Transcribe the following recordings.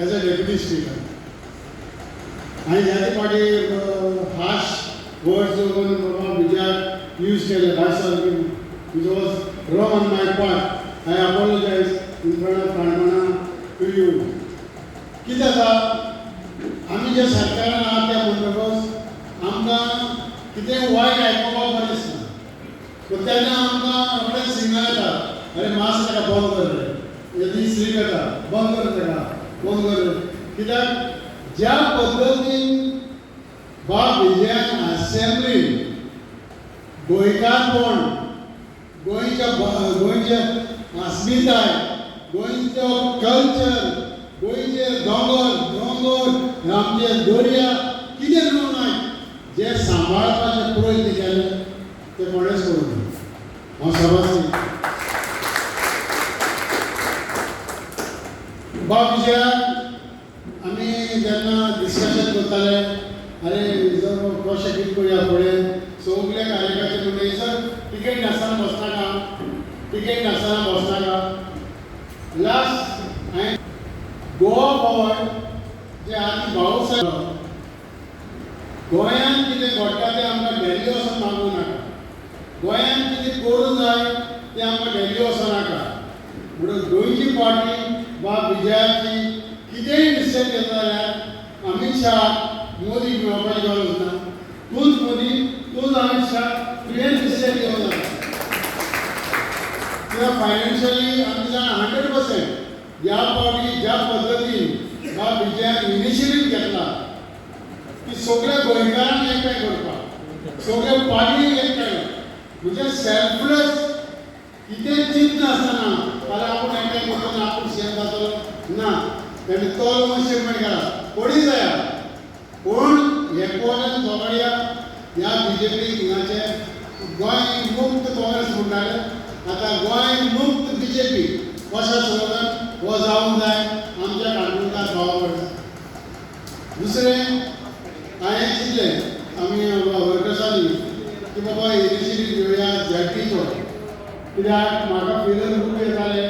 As a deputy speaker. आणि ह्या फाटी हार्श वर्ड्स बाबा विजयाक यूज केले भाशा which was wrong on my part. I apologize in front of Kanmana to you. कितें जाता आमी जे सरकारान आहा त्या म्हणटकच आमकां कितें वायट आयकुपाक बरें दिसना. पूण तेन्ना आमकां रोखडेंच सिग्नल येता, अरे मास्क ताका बंद कर रे, यदि स्लीप येता बंद कर ताका बंद कर. कित्याक ज्या पद्दतीन बाब विजयान असेंब्लीन गोंयकारपण, गोंयचे अस्मिताय, गोंयचो कल्चर, गोंयचे दोंगर आमचे दर्या कितें न्हू नाय जे सांबाळपाचे प्रयत्न केले ते कोणेच करूं ना. हांव सभासी बाब विजयाक आमी जेन्ना डिस्कशन करताले, अरे जर कशें कितें करुया फुडें, सगळे कार्यकर्ते म्हणले सर टिकेट नासतना बसनाका, टिकेट नासतना बसनाका. लास्ट हांवें गोवा बॉय जे आदी भाऊसाहेब गोंयांत कितें घडटा तें आमकां डेली वचून मागूं नाका, गोंयांत कितें करूं जाय तें आमकां डेली वचूं नाका. म्हणून गोंयची पार्टी बाब विजयाची कितेंय डिसिजन घेता जाल्यार अमित शाह मोदी मेळपाची गरज ना. तूंच मोदी, तूंच अमित शाह, तुवें डिसिजन घेवं जाता. किंवा फायनान्शियली आमी जाण 100% ह्या पावटी ज्या पद्दतीन बाब विजयान इनिशिएटीव घेतला की सगळ्या गोंयकारांक एकठांय करपाक, सगळ्या पार्टीक एकठांय, म्हणजे सेल्फलेस कितें चिंत नासतना जाल्यार आपूण एकठांय करतलो आपूण सीएम जातलो ना. तेणें तोल मुन्सिपल केला कोणी जाया, पूण हे कोण जोगाडया ह्या बीजेपी हिंगाचे गोंय मुक्त काँग्रेस म्हणटाले, आतां गोंय मुक्त बीजेपी अशें स्लोगन हो जावंक जाय आमच्या काणकोणकार भावा कडल्यान. दुसरें हांवें चिंतलें आमी वर्कर्सांनी की बाबा इनिशिएटीव घेवया झॅडपीचो, कित्याक म्हाका फेलर खूब येताले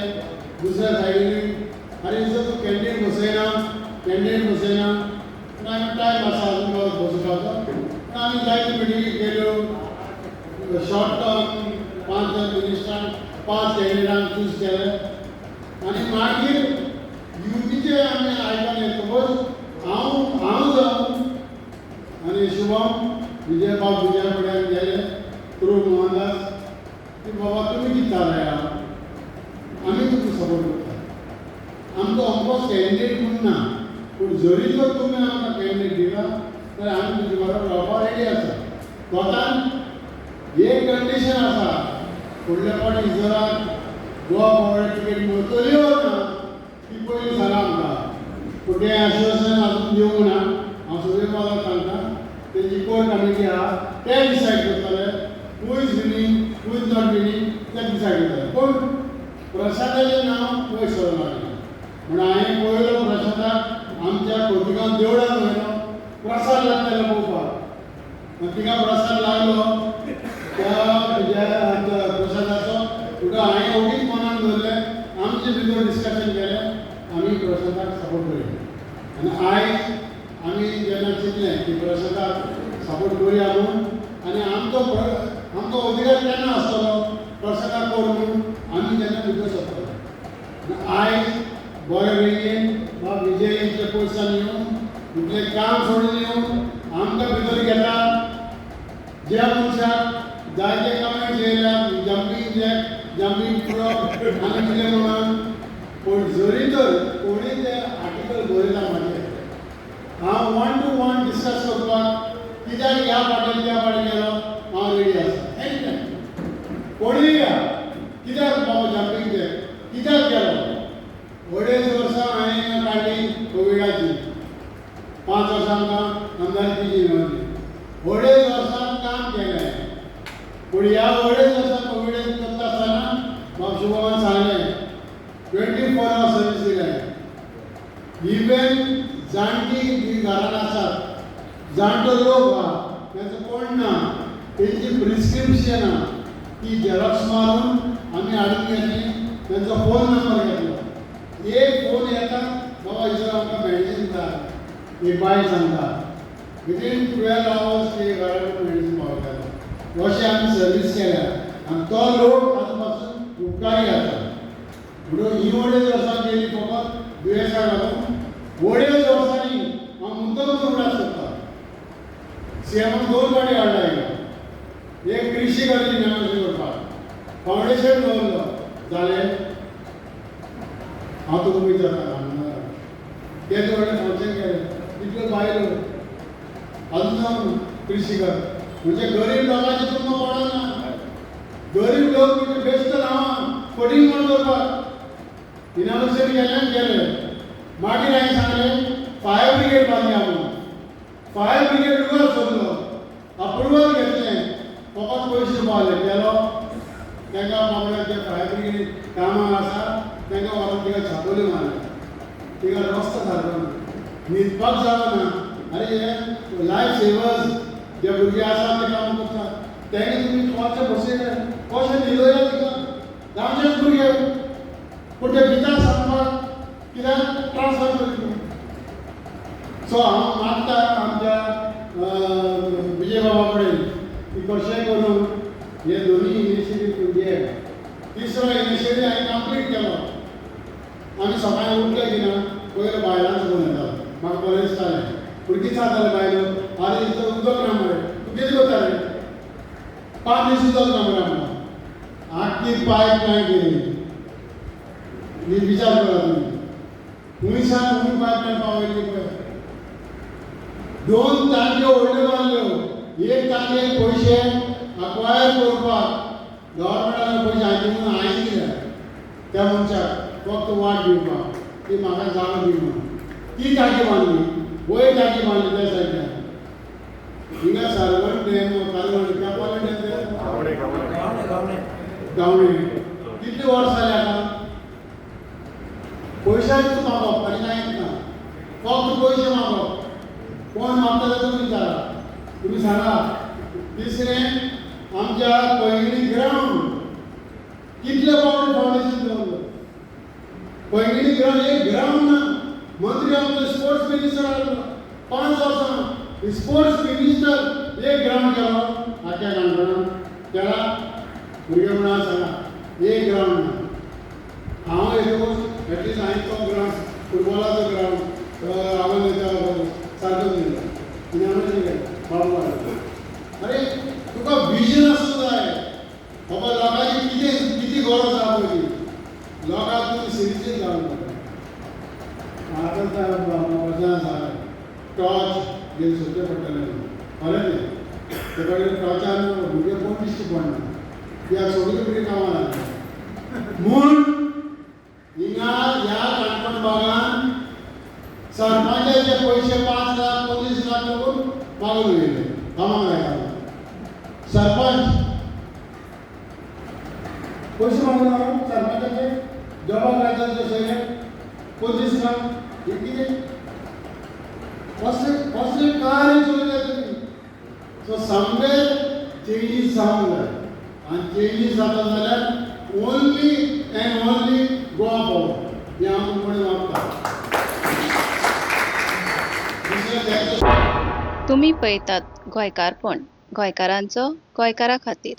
दुसऱ्या सायडीन, अरे जर तूं कॅन्डिडेट बसयना पूण आमी टायम आसा अजून बसोवपाचो. पूण आमी जायत्यो मिटिंगी केल्यो, शॉर्ट टर्म 5 मिनिस्टरांक 5 कॅन्डिडेटांक चूज केले आनी मागीर युपीचे आमी आयकून येतकच हांव जावन आनी शुभम विजय बाब विजया कडेन गेले थ्रू मोहनदास की बाबा तुमी चिंतताले आमी तुमकां सपोर्ट करता. आमकां ऑफकोर्स कॅन्डिडेट म्हूण ना, पूण जरी जर तुमी आमकां कॅन्डिडेट दिला जाल्यार आमी तुजे बरोबर रावपाक रेडी आसा. दोतान एक कंडिशन आसा, फुडल्या फावटी इजराक गोवा पावर टिकेट मेळटली वा ना ती पयलीं सांगा आमकां. पूण तें आश्वासन आजून दिवंक ना. हांव सगळे पावला सांगता, तेजी कोर कमिटी आहा ते डिसायड करतले who is winning who is not winning ते डिसायड करतले. पूण प्रसादाचें नांव पयर सरूंक लागलें म्हण हांवें पयलो प्रसादाक आमच्या खोतिगांव देवळान व्हेलो, प्रसाद लागतालो पळोवपाक. तिका प्रसाद लागलो त्या प्रसादाचो तुका हांवें ओगीच मनान धरलें, आमचे भितर डिस्कशन केलें, आमी प्रसादाक सपोर्ट केलें. आनी आयज आमी जेन्ना चिंतलें की प्रसादाक सपोर्ट करुया म्हणून, आनी आमचो अधिकार केन्ना आसतलो प्रसादाक कर म्हणून आमी जेन्ना भितर सरतले. आयज बरे वेगेन बाब विजय इतले पयसान येवन इतलें काम सोडून येवन आमकां भितर घेता. ज्या मनशाक जायते कमेंट्स येयल्यात जंपींग फ्रॉक आनी कितें म्हणून, पूण जरी तर कोणी ते आर्टिकल बरयता म्हाजे, हांव 1 to 1 डिस्कस करपाक कित्याक ह्या पार्टीन त्या पार्टीन गेलो हांव रेडी आसा. एनी टायम कोणीय या, कित्याक बाबा जंपींग ते कित्याक केलो. 2.5 वर्सां हांवें काडली कोविडाची, 5 वर्सां आमकां आमदारकीची मेळ्ळी. 2.5 वर्सां काम केलें, पूण ह्या 2.5 वर्सां कोविडान करता आसतना म्हाका शुभमान सांगलें 24 hours सर्वीस दिलें. इवन जाणटी जी घरान आसात, जाणटो लोक आहा तांचो कोण ना, तेंची प्रिस्क्रिप्शनां ती झेरॉक्स मारून आमी हाडून घेतली, तांचो फोन नंबर घेतलो. एक फोन येता बाबा इसर आमकां मेडिसीन जाय एक बायल सांगता विथीन 12 hours ते घरा कडेन मेडिसीन पावयतालो अशें आमी सर्वीस केल्या आनी तो लोक आतां पासून उपकारी जाता म्हणून ही अडेच वर्सां गेली फकत दुयेंसाक लागून अडेच वर्सांनी हांव मुद्दम उगडास करता सीएमान 2 फावटी हाडला एक कृषी खातीर इनॉग्रेशन करपाक फावंडेशन दवरलो जालें हांव तुका विचारता तेच व्हडलें फंक्शन केलें कितल्यो बायलो अजून कृषी कर म्हणजे गरीब लोकांची तुमकां पडना गरीब लोक म्हणजे बेस्ट रावन फटींग म्हण करपाक इनॉग्रेशन केलें गेलें मागीर हांवें सांगलें फायर ब्रिगेड बांदया म्हणून फायर ब्रिगेड रुगर सोदलो अप्रुवल घेतलें फकत पयशे पावले केलो तांकां बाबड्या जे फायर ब्रिगेड कामां आसा तांकां व्हरून तिका छापोली मारल्या तिका रस्तो सारको ना न्हिदपाक जावना अरे हे लायफ सेवर्स जे भुरगे आसा ते काम करतात तांकां तुमी कोचे बसयले कशें न्हिदयला तिका गांवचेच भुरगे पूण ते भितर सांगपाक कित्याक ट्रान्सफर करी सो हांव मागता आमच्या विजय बाबा कडेन की कशें करून हे दोनी इनिशिएटीव घे तिसरो इनिशिएटीव हांवें कंप्लीट केलो आमी सकाळीं उठले की ना पयलो बायलांचो फोन येतालो म्हाका बरें दिसतालें पूण कितें जातालें बायलो आरे इतलो उदक ना मरे तूं कितें करता रे 5 दीस उदक ना मरे आमकां आख्खी पायप लायन केली विचार करा तुमी हुंयसान हुंय पायप लायन पावयली पळय 2 टांक्यो व्हडल्यो बांदल्यो एक टांकयेक पयशे अक्वायर करपाक गव्हर्मेंटान पयशे हांवें म्हणून हांवें दिले त्या मनशाक फक्त वाट दिवपाक ती म्हाका जागो दी म्हणून ती टांकी बांदली वयर टांकी बांदली त्या सायडीन हिंगा सारवण डॅम कालवण केपाले डॅम गावणे कितली वर्स जाली आतां पयशांच मागप आनी कांयच ना फक्त पयशे मागप कोण मागता जाल्यार तुमी विचारा तुमी सांगा तिसरें आमच्या पैंगिणी ग्रावंड कितले पावटी फावंडेशन दवरलो पैंगिणी ग्रावंड एक ग्रावंड ना मंत्री आमचो स्पोर्ट्स मिनिस्टर आसलो 5 वर्सां स्पोर्ट्स मिनिस्टर एक ग्रावंड केलो आख्या काणकोणांत केला भुरगे म्हणून सांगा एक ग्रावंड ना हांव येतकूच एटलीस्ट हांवें तो ग्रावंड फुटबॉलाचो ग्रावंड हांवें सारको दिलो इनामाचें केलें बाबा अरे तुका विजन आसूंक जाय बाबा लोकांची कितें गरज आसा पळय लोकांक तुमी सिरियस जावंक जाय आतां वचना सांग टॉर्च घेवन सोदचें पडटलें खरें तें ते कडेन टॉर्चान भुरगे कोण दिश्टी पडना कित्याक सगळीं भुरगीं कामां लागल्या म्हूण हिंगा ह्या काणकोण भागान सरपंचाचे पयशे 5 लाख 25 लाख लागून मागून गेले कामाक लायतालो सरपंच पयशे मागून सरपंचाचे जबाब लायताले सगळे 25 लाख हे कितें कसले कार्य चलयता तुमी सो समवेर चेंजीस जावंक जाय आनी चेंजीस जाता जाल्यार only end only Goa power हें हांव तुमचे कडेन मागता तुम्ही पळयतात गोंयकारपण गोंयकारांचो गोंयकारा खातीर.